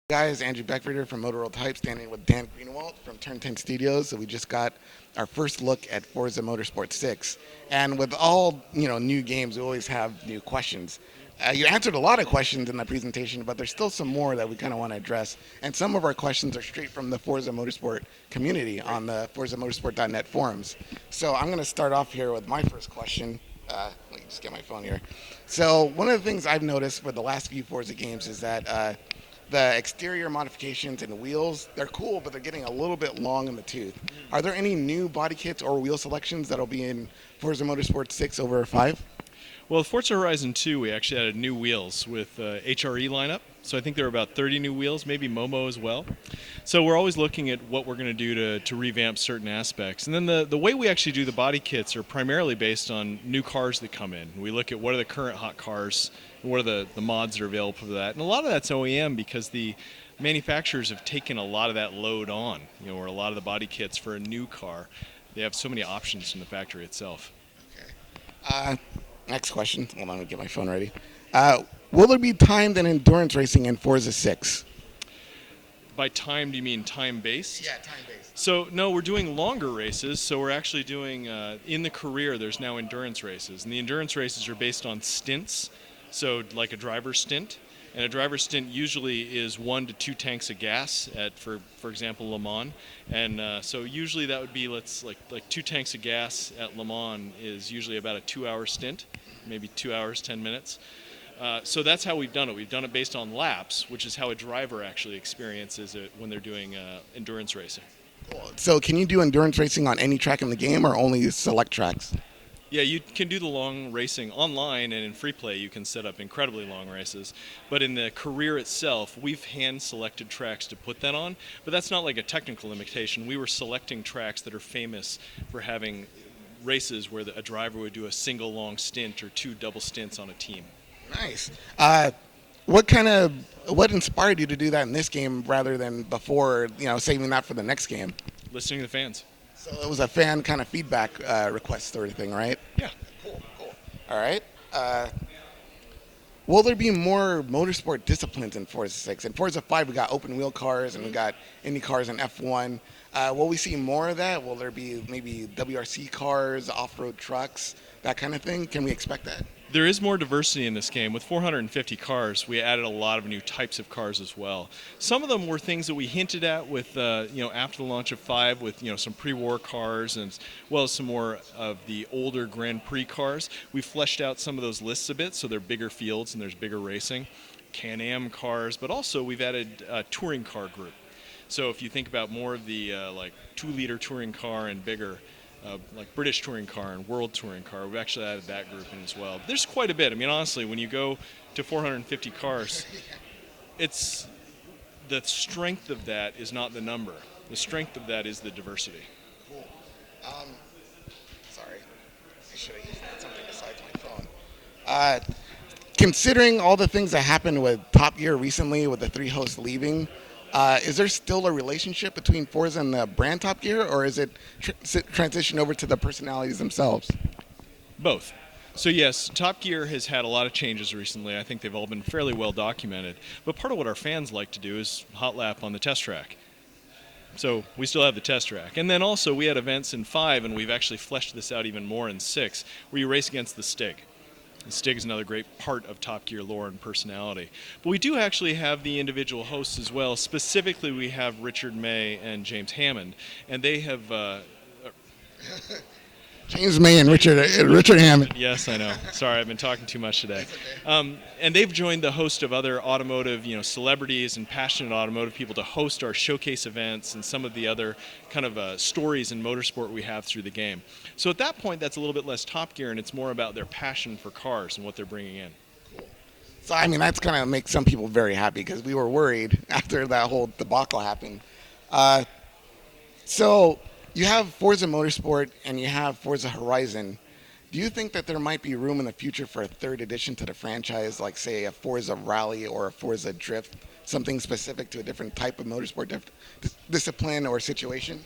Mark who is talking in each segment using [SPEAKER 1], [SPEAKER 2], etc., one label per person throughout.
[SPEAKER 1] Guys, Andrew Beckford from Motor World Hype, standing with Dan Greenawalt from Turn 10 Studios. So we just got our first look at Forza Motorsport 6. And with all new games, we always have new questions. You answered a lot of questions in the presentation, but there's still some more that we kind of want to address. And some of our questions are straight from the Forza Motorsport community on the ForzaMotorsport.net forums. So I'm going to start off here with my first question. Let me just get my phone here. So one of the things I've noticed for the last few Forza games is that the exterior modifications and wheels, they're cool, but they're getting a little bit long in the tooth. Are there any new body kits or wheel selections that'll be in Forza Motorsport 6 over 5?
[SPEAKER 2] Well, with Forza Horizon 2, we actually added new wheels with HRE lineup. So I think there are about 30 new wheels, maybe Momo as well. So we're always looking at what we're going to do to revamp certain aspects. And then the way we actually do the body kits are primarily based on new cars that come in. We look at what are the current hot cars, and what are the mods that are available for that. And a lot of that's OEM because the manufacturers have taken a lot of that load on, where a lot of the body kits for a new car, they have so many options from the factory itself.
[SPEAKER 1] Okay. Next question. Hold on, let me get my phone ready. Will there be timed and endurance racing in Forza 6?
[SPEAKER 2] By time, do you mean time-based?
[SPEAKER 1] Yeah, time-based.
[SPEAKER 2] So, no, we're doing longer races. So we're actually doing, in the career, there's now endurance races. And the endurance races are based on stints, so like a driver's stint. And a driver's stint usually is 1 to 2 tanks of gas at, for example, Le Mans. And so usually that would be, like 2 tanks of gas at Le Mans is usually about a 2-hour stint, maybe 2 hours, 10 minutes. So that's how we've done it. We've done it based on laps, which is how a driver actually experiences it when they're doing endurance racing.
[SPEAKER 1] Cool. So can you do endurance racing on any track in the game or only select tracks?
[SPEAKER 2] Yeah, you can do the long racing online, and in free play you can set up incredibly long races. But in the career itself, we've hand-selected tracks to put that on, but that's not like a technical limitation. We were selecting tracks that are famous for having races where a driver would do a single long stint or 2 double stints on a team.
[SPEAKER 1] Nice. What inspired you to do that in this game rather than before, saving that for the next game?
[SPEAKER 2] Listening to the fans.
[SPEAKER 1] So it was a fan kind of feedback request sort of thing, right?
[SPEAKER 2] Yeah.
[SPEAKER 1] Cool. All right. Will there be more motorsport disciplines in Forza 6? In Forza 5, we got open wheel cars and we got Indy cars and F1. Will we see more of that? Will there be maybe WRC cars, off-road trucks, that kind of thing? Can we expect that?
[SPEAKER 2] There is more diversity in this game. With 450 cars, we added a lot of new types of cars as well. Some of them were things that we hinted at with, after the launch of 5 with, some pre-war cars and as well as some more of the older Grand Prix cars. We fleshed out some of those lists a bit so they're bigger fields and there's bigger racing. Can-Am cars, but also we've added a touring car group. So if you think about more of the 2-liter touring car and bigger, like British touring car and world touring car, we've actually added that group in as well. There's quite a bit. I mean, honestly, when you go to 450 cars, it's the strength of that is not the number. The strength of that is the diversity.
[SPEAKER 1] Cool. Sorry, I should have used something besides my phone. Considering all the things that happened with Top Gear recently, with the 3 hosts leaving, is there still a relationship between Forza and the brand Top Gear, or is it transitioned over to the personalities themselves?
[SPEAKER 2] Both. So yes, Top Gear has had a lot of changes recently. I think they've all been fairly well documented. But part of what our fans like to do is hot lap on the test track. So we still have the test track. And then also we had events in 5, and we've actually fleshed this out even more in 6, where you race against the Stig. The Stig is another great part of Top Gear lore and personality. But we do actually have the individual hosts as well. Specifically, we have Richard May and James Hammond, and they have...
[SPEAKER 1] James May and Richard Hammond.
[SPEAKER 2] Yes, I know. Sorry, I've been talking too much today. And they've joined the host of other automotive, celebrities and passionate automotive people to host our showcase events and some of the other kind of stories in motorsport we have through the game. So at that point, that's a little bit less Top Gear, and it's more about their passion for cars and what they're bringing in.
[SPEAKER 1] Cool. So, I mean, that's going to make some people very happy because we were worried after that whole debacle happened. So you have Forza Motorsport and you have Forza Horizon. Do you think that there might be room in the future for a 3rd edition to the franchise, like, say, a Forza Rally or a Forza Drift, something specific to a different type of motorsport discipline or situation?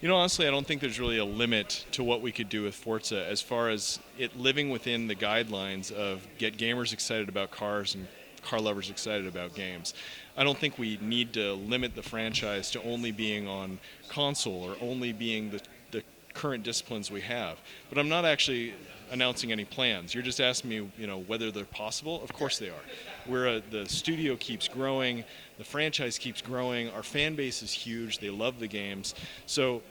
[SPEAKER 2] Honestly, I don't think there's really a limit to what we could do with Forza as far as it living within the guidelines of get gamers excited about cars and car lovers excited about games. I don't think we need to limit the franchise to only being on console or only being the current disciplines we have. But I'm not actually announcing any plans. You're just asking me, whether they're possible. Of course they are. The studio keeps growing, the franchise keeps growing, our fan base is huge, they love the games. So,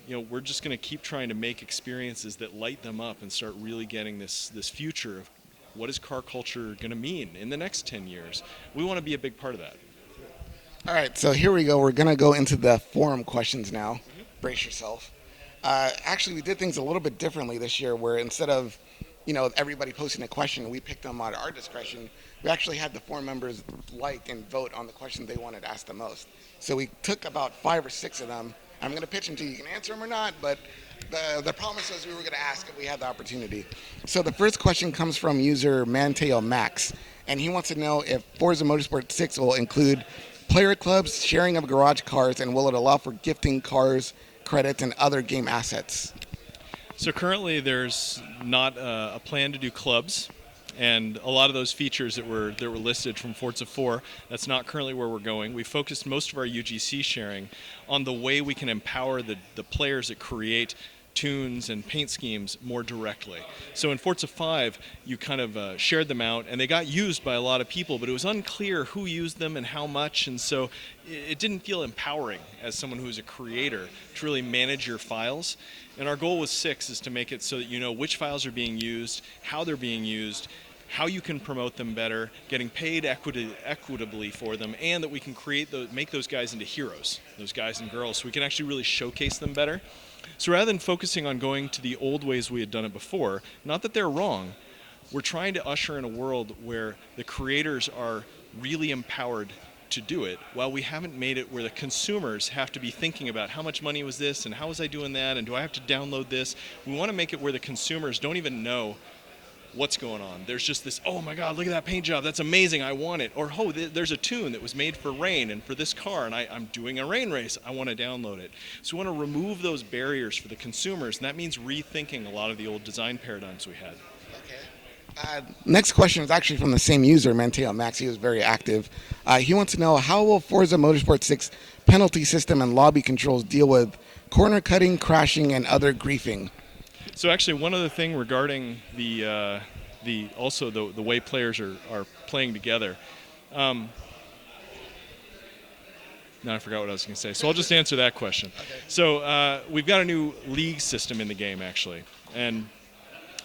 [SPEAKER 2] we're just going to keep trying to make experiences that light them up and start really getting this future of what is car culture going to mean in the next 10 years. We want to be a big part of that.
[SPEAKER 1] All right, so here we go. We're going to go into the forum questions now. Brace yourself. Actually, we did things a little bit differently this year, where instead of, everybody posting a question, we picked them at our discretion. We actually had the forum members like and vote on the questions they wanted asked the most. So we took about 5 or 6 of them. I'm going to pitch them to you. You can answer them or not, but the promise was we were going to ask if we had the opportunity. So the first question comes from user Manteo Max, and he wants to know if Forza Motorsport 6 will include player clubs, sharing of garage cars, and will it allow for gifting cars, credits, and other game assets?
[SPEAKER 2] So currently there's not a plan to do clubs, and a lot of those features that were listed from Forza 4, that's not currently where we're going. We focused most of our UGC sharing on the way we can empower the players that create tunes and paint schemes more directly. So in Forza 5, you kind of shared them out, and they got used by a lot of people, but it was unclear who used them and how much, and so it didn't feel empowering as someone who's a creator to really manage your files. And our goal with 6 is to make it so that you know which files are being used, how they're being used, how you can promote them better, getting paid equitably for them, and that we can make those guys into heroes, those guys and girls, so we can actually really showcase them better. So rather than focusing on going to the old ways we had done it before, not that they're wrong, we're trying to usher in a world where the creators are really empowered to do it, while we haven't made it where the consumers have to be thinking about how much money was this, and how was I doing that, and do I have to download this? We want to make it where the consumers don't even know what's going on. There's just this, oh my God, look at that paint job, that's amazing, I want it. Or, oh, there's a tune that was made for rain and for this car, and I'm doing a rain race, I want to download it. So we want to remove those barriers for the consumers, and that means rethinking a lot of the old design paradigms we had.
[SPEAKER 1] Next question is actually from the same user, Manteo Max. He was very active. He wants to know, how will Forza Motorsport 6 penalty system and lobby controls deal with corner cutting, crashing, and other griefing?
[SPEAKER 2] So actually, one other thing regarding the way players are playing together. Now I forgot what I was going to say, so I'll just answer that question. Okay. So we've got a new league system in the game, actually, and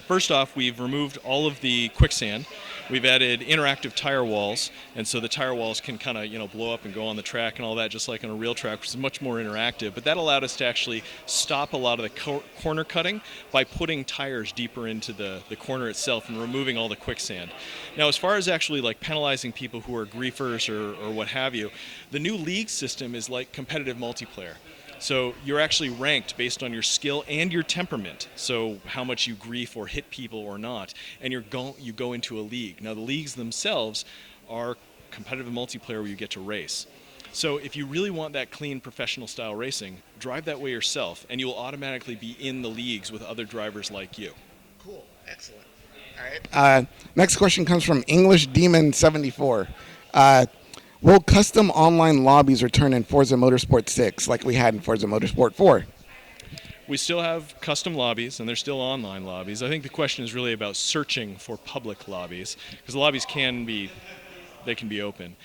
[SPEAKER 2] first off, we've removed all of the quicksand. We've added interactive tire walls, and so the tire walls can kind of blow up and go on the track and all that, just like on a real track, which is much more interactive. But that allowed us to actually stop a lot of the corner cutting by putting tires deeper into the corner itself and removing all the quicksand. Now, as far as actually like penalizing people who are griefers or what have you, the new league system is like competitive multiplayer. So you're actually ranked based on your skill and your temperament, so how much you grief or hit people or not, and you go into a league. Now the leagues themselves are competitive multiplayer where you get to race. So if you really want that clean professional style racing, drive that way yourself, and you will automatically be in the leagues with other drivers like you.
[SPEAKER 1] Cool, excellent. All right. Next question comes from English Demon 74. Will custom online lobbies return in Forza Motorsport 6 like we had in Forza Motorsport 4?
[SPEAKER 2] We still have custom lobbies, and they're still online lobbies. I think the question is really about searching for public lobbies, because the lobbies can be open.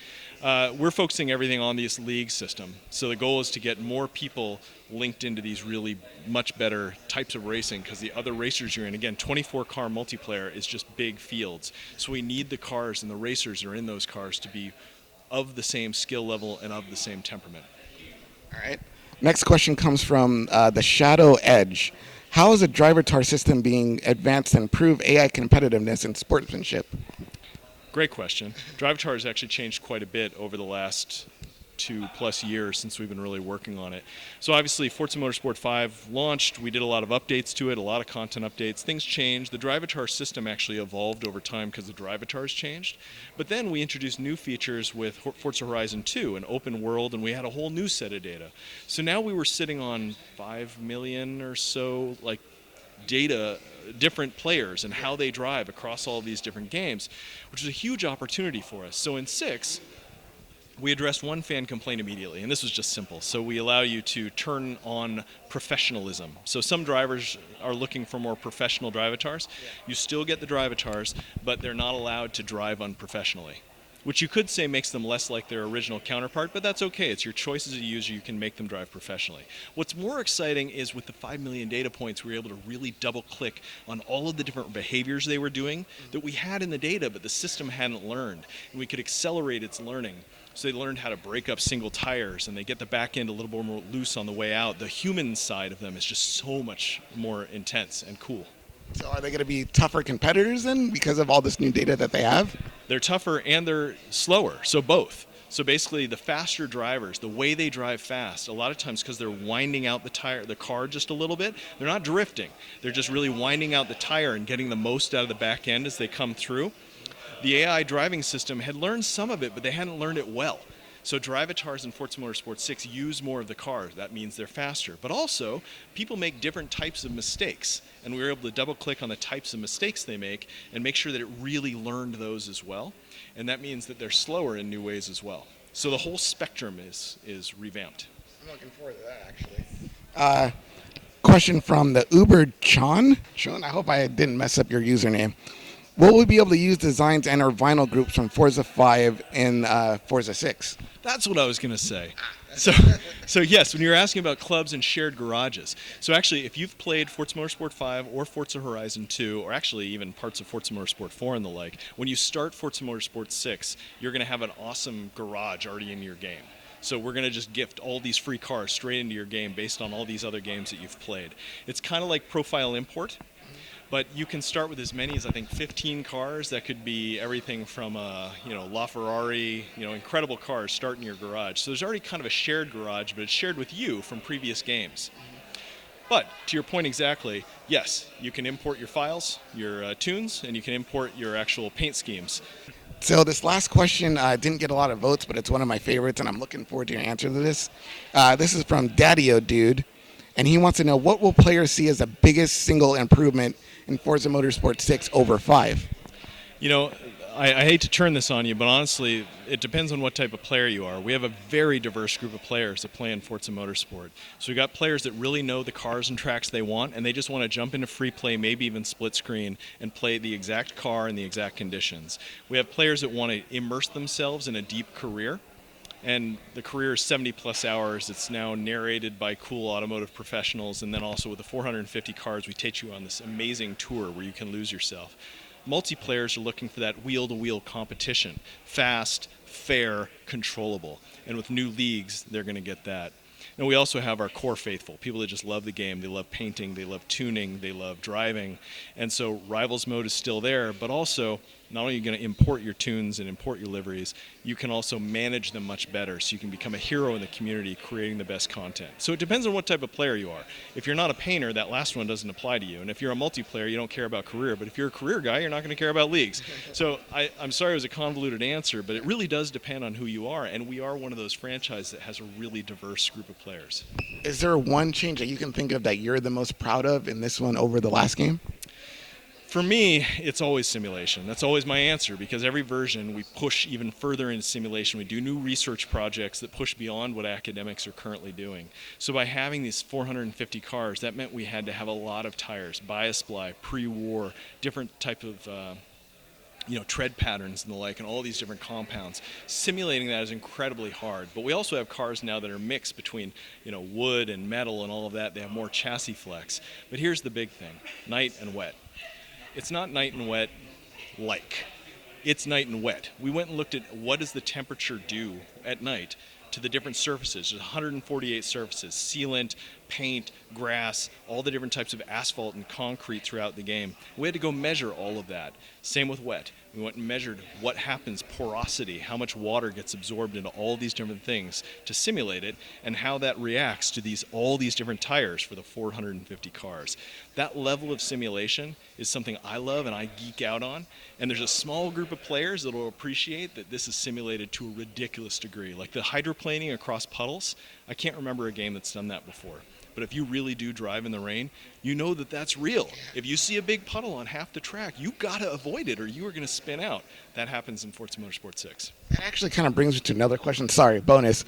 [SPEAKER 2] We're focusing everything on this league system. So the goal is to get more people linked into these really much better types of racing, because the other racers you're in, again, 24-car multiplayer is just big fields. So we need the cars and the racers that are in those cars to be of the same skill level and of the same temperament.
[SPEAKER 1] All right. Next question comes from the Shadow Edge. How is the driver tar system being advanced to improve AI competitiveness and sportsmanship?
[SPEAKER 2] Great question. Driver tar has actually changed quite a bit over the last 2+ years since we've been really working on it. So obviously Forza Motorsport 5 launched, we did a lot of updates to it, a lot of content updates, things changed. The Drivatar system actually evolved over time because the Drivatars changed. But then we introduced new features with Forza Horizon 2, an open world, and we had a whole new set of data. So now we were sitting on 5 million or so data different players and how they drive across all these different games, which is a huge opportunity for us. So in 6, we addressed one fan complaint immediately, and this was just simple. So we allow you to turn on professionalism. So some drivers are looking for more professional drivatars. You still get the drivatars, but they're not allowed to drive unprofessionally, which you could say makes them less like their original counterpart, but that's okay. It's your choice as a user. You can make them drive professionally. What's more exciting is with the 5 million data points, we were able to really double-click on all of the different behaviors they were doing that we had in the data, but the system hadn't learned. And we could accelerate its learning. So they learned how to break up single tires, and they get the back end a little bit more loose on the way out. The human side of them is just so much more intense and cool.
[SPEAKER 1] So are they going to be tougher competitors then because of all this new data that they have?
[SPEAKER 2] They're tougher and they're slower, so both. So basically, the faster drivers, the way they drive fast, a lot of times because they're winding out the car just a little bit, they're not drifting. They're just really winding out the tire and getting the most out of the back end as they come through. The AI driving system had learned some of it, but they hadn't learned it well. So drivatars in Forza Motorsport 6 use more of the car. That means they're faster. But also, people make different types of mistakes. And we were able to double-click on the types of mistakes they make and make sure that it really learned those as well. And that means that they're slower in new ways as well. So the whole spectrum is revamped.
[SPEAKER 1] I'm looking forward to that, actually. Question from the Uber Chan. I hope I didn't mess up your username. Will we be able to use designs and or vinyl groups from Forza 5 in Forza 6?
[SPEAKER 2] That's what I was going to say. So yes, when you're asking about clubs and shared garages. So actually, if you've played Forza Motorsport 5 or Forza Horizon 2, or actually even parts of Forza Motorsport 4 and the like, when you start Forza Motorsport 6, you're going to have an awesome garage already in your game. So we're going to just gift all these free cars straight into your game based on all these other games that you've played. It's kind of like profile import. But you can start with as many as, I think, 15 cars. That could be everything from, LaFerrari, incredible cars start in your garage. So there's already kind of a shared garage, but it's shared with you from previous games. But to your point exactly, yes, you can import your files, your tunes, and you can import your actual paint schemes.
[SPEAKER 1] So this last question didn't get a lot of votes, but it's one of my favorites, and I'm looking forward to your answer to this. This is from Daddy-O Dude, and he wants to know, what will players see as the biggest single improvement in Forza Motorsport 6 over 5?
[SPEAKER 2] I hate to turn this on you, but honestly, it depends on what type of player you are. We have a very diverse group of players that play in Forza Motorsport. So we've got players that really know the cars and tracks they want, and they just want to jump into free play, maybe even split screen, and play the exact car in the exact conditions. We have players that want to immerse themselves in a deep career. And the career is 70-plus hours. It's now narrated by cool automotive professionals. And then also with the 450 cars, we take you on this amazing tour where you can lose yourself. Multiplayers are looking for that wheel-to-wheel competition. Fast, fair, controllable. And with new leagues, they're going to get that. And we also have our core faithful, people that just love the game. They love painting, they love tuning, they love driving. And so Rivals mode is still there, but also not only are you going to import your tunes and import your liveries, you can also manage them much better, so you can become a hero in the community creating the best content. So it depends on what type of player you are. If you're not a painter, that last one doesn't apply to you. And if you're a multiplayer, you don't care about career. But if you're a career guy, you're not going to care about leagues. So I'm sorry it was a convoluted answer, but it really does depend on who you are. And we are one of those franchises that has a really diverse group of players.
[SPEAKER 1] Is there one change that you can think of that you're the most proud of in this one over the last game?
[SPEAKER 2] For me, it's always simulation. That's always my answer, because every version we push even further into simulation. We do new research projects that push beyond what academics are currently doing. So by having these 450 cars, that meant we had to have a lot of tires, bias-ply, pre-war, different type of tread patterns and the like, and all these different compounds. Simulating that is incredibly hard. But we also have cars now that are mixed between wood and metal and all of that. They have more chassis flex. But here's the big thing: night and wet. It's not night and wet like. It's night and wet. We went and looked at what does the temperature do at night to the different surfaces. There's 148 surfaces: sealant, paint, grass, all the different types of asphalt and concrete throughout the game. We had to go measure all of that. Same with wet. We went and measured what happens, porosity, how much water gets absorbed into all these different things to simulate it, and how that reacts to all these different tires for the 450 cars. That level of simulation is something I love and I geek out on, and there's a small group of players that will appreciate that this is simulated to a ridiculous degree. Like the hydroplaning across puddles, I can't remember a game that's done that before. But if you really do drive in the rain, you know that that's real. If you see a big puddle on half the track, you got to avoid it or you are going to spin out. That happens in Forza Motorsport 6.
[SPEAKER 1] That actually kind of brings me to another question. Sorry, bonus.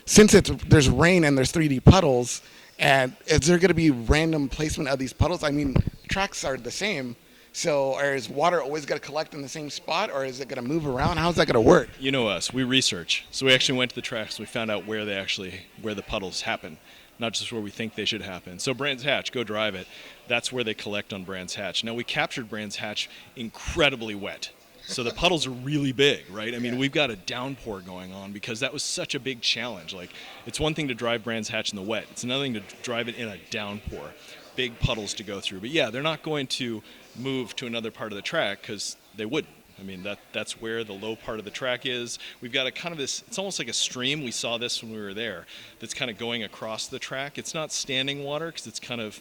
[SPEAKER 1] Since there's rain and there's 3D puddles, and is there going to be random placement of these puddles? I mean, tracks are the same, so is water always going to collect in the same spot, or is it going to move around? How's that going to work?
[SPEAKER 2] You know us, we research. So we actually went to the tracks, we found out where the puddles happen, not just where we think they should happen. So Brands Hatch, go drive it. That's where they collect on Brands Hatch. Now we captured Brands Hatch incredibly wet. So the puddles are really big, right? I mean, we've got a downpour going on because that was such a big challenge. Like, it's one thing to drive Brands Hatch in the wet. It's another thing to drive it in a downpour. Big puddles to go through. But yeah, they're not going to move to another part of the track because they wouldn't. I mean, that's where the low part of the track is. We've got a kind of this, it's almost like a stream. We saw this when we were there. That's kind of going across the track. It's not standing water because it's kind of,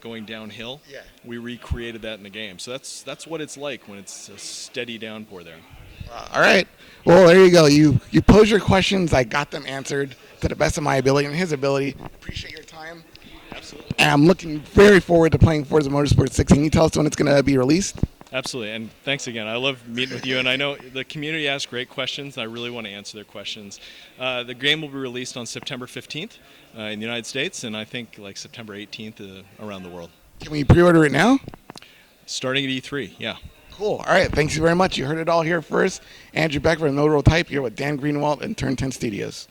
[SPEAKER 2] going downhill.
[SPEAKER 1] Yeah.
[SPEAKER 2] We recreated that in the game. So that's what it's like when it's a steady downpour there.
[SPEAKER 1] All right. Well, there you go. You posed your questions. I got them answered to the best of my ability and his ability. Appreciate your time.
[SPEAKER 2] Absolutely.
[SPEAKER 1] And I'm looking very forward to playing Forza Motorsport 6. Can you tell us when it's going to be released?
[SPEAKER 2] Absolutely, and thanks again. I love meeting with you, and I know the community asks great questions, and I really want to answer their questions. The game will be released on September 15th in the United States, and I think like September 18th around the world.
[SPEAKER 1] Can we pre-order it now?
[SPEAKER 2] Starting at E3, yeah.
[SPEAKER 1] Cool. All right. Thanks very much. You heard it all here first. Andrew Beck from No Roll Type here with Dan Greenawalt and Turn 10 Studios.